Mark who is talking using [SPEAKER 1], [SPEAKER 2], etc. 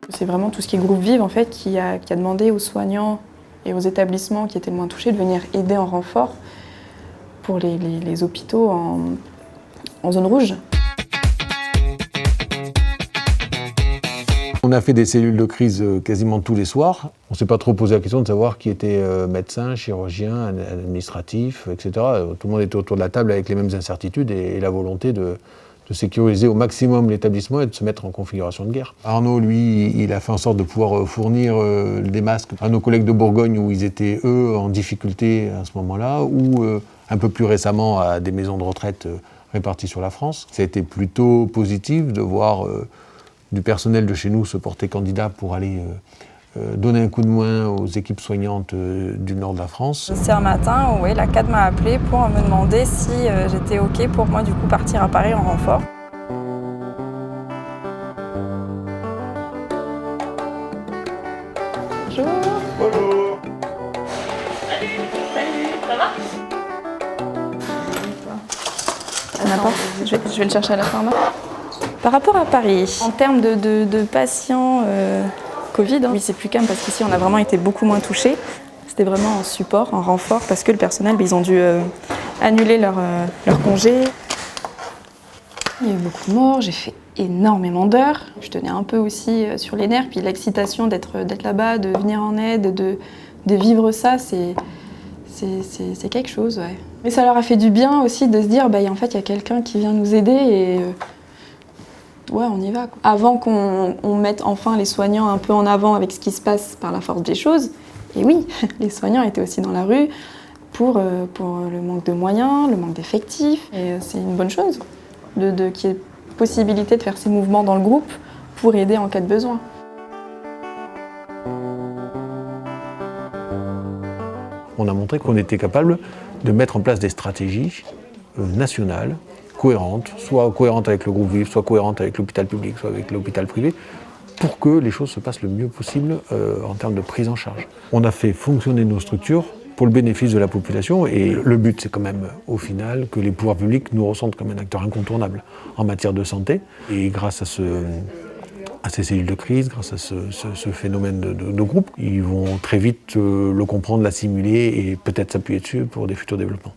[SPEAKER 1] C'est vraiment tout ce qui est groupe Vive en fait, qui a demandé aux soignants et aux établissements qui étaient le moins touchés de venir aider en renfort pour les hôpitaux en zone rouge.
[SPEAKER 2] On a fait des cellules de crise quasiment tous les soirs. On ne s'est pas trop posé la question de savoir qui était médecin, chirurgien, administratif, etc. Tout le monde était autour de la table avec les mêmes incertitudes et la volonté de sécuriser au maximum l'établissement et de se mettre en configuration de guerre. Arnaud, lui, il a fait en sorte de pouvoir fournir des masques à nos collègues de Bourgogne où ils étaient, eux, en difficulté à ce moment-là, ou un peu plus récemment à des maisons de retraite réparties sur la France. Ça a été plutôt positif de voir du personnel de chez nous se porter candidat pour aller donner un coup de main aux équipes soignantes du nord de la France.
[SPEAKER 3] C'est un matin où la CAD m'a appelé pour me demander si j'étais OK pour moi du coup partir à Paris en renfort.
[SPEAKER 1] Bonjour.
[SPEAKER 4] Bonjour.
[SPEAKER 1] Salut, ça va? On n'a pas. Je vais le chercher à la pharma. Par rapport à Paris, en termes de patients Covid, oui c'est plus calme parce qu'ici on a vraiment été beaucoup moins touchés. C'était vraiment en support, en renfort, parce que le personnel, ils ont dû annuler leur congé. Il y a eu beaucoup de morts, j'ai fait énormément d'heures. Je tenais un peu aussi sur les nerfs, puis l'excitation d'être là-bas, de venir en aide, de vivre ça, c'est quelque chose, ouais. Mais ça leur a fait du bien aussi de se dire, en fait, il y a quelqu'un qui vient nous aider et ouais, on y va, quoi. Avant qu'on mette enfin les soignants un peu en avant avec ce qui se passe par la force des choses, et oui, les soignants étaient aussi dans la rue pour le manque de moyens, le manque d'effectifs. Et c'est une bonne chose qu'il y ait possibilité de faire ces mouvements dans le groupe pour aider en cas de besoin.
[SPEAKER 2] On a montré qu'on était capable de mettre en place des stratégies nationales, cohérentes, soit cohérentes avec le groupe Vive, soit cohérentes avec l'hôpital public, soit avec l'hôpital privé, pour que les choses se passent le mieux possible en termes de prise en charge. On a fait fonctionner nos structures pour le bénéfice de la population et le but c'est quand même au final que les pouvoirs publics nous ressentent comme un acteur incontournable en matière de santé. Et grâce à ces cellules de crise, grâce à ce phénomène de groupe, ils vont très vite le comprendre, l'assimiler et peut-être s'appuyer dessus pour des futurs développements.